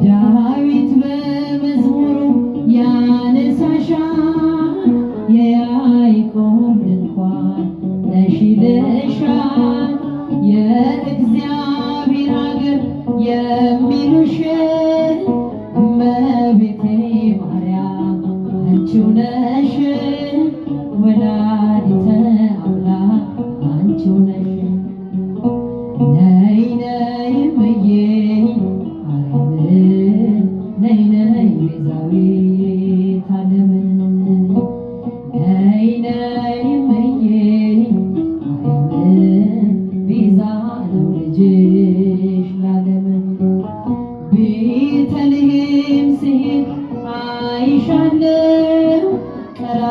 ዳዊት በመዝሙሩ ያነሳሻል የያዕቆብ ድንኳን ነሽ ይልሻል የእግዚአብሔር ሀገር የሚሉሽ እመቤቴ ማርያም አንቺው ነሽ ወላዲተ አምላክ አንቺው ነሽ። ነይ ነይ እምዬ ማርያም ነይ ነይ ቤዛዊተ ዓለም ነይ ነይ እምዬ ማርያም ቤዛ ነው ልጅሽ ለዓለም። ቤተልሔም ስሄድ አይሻለሁ ቀራ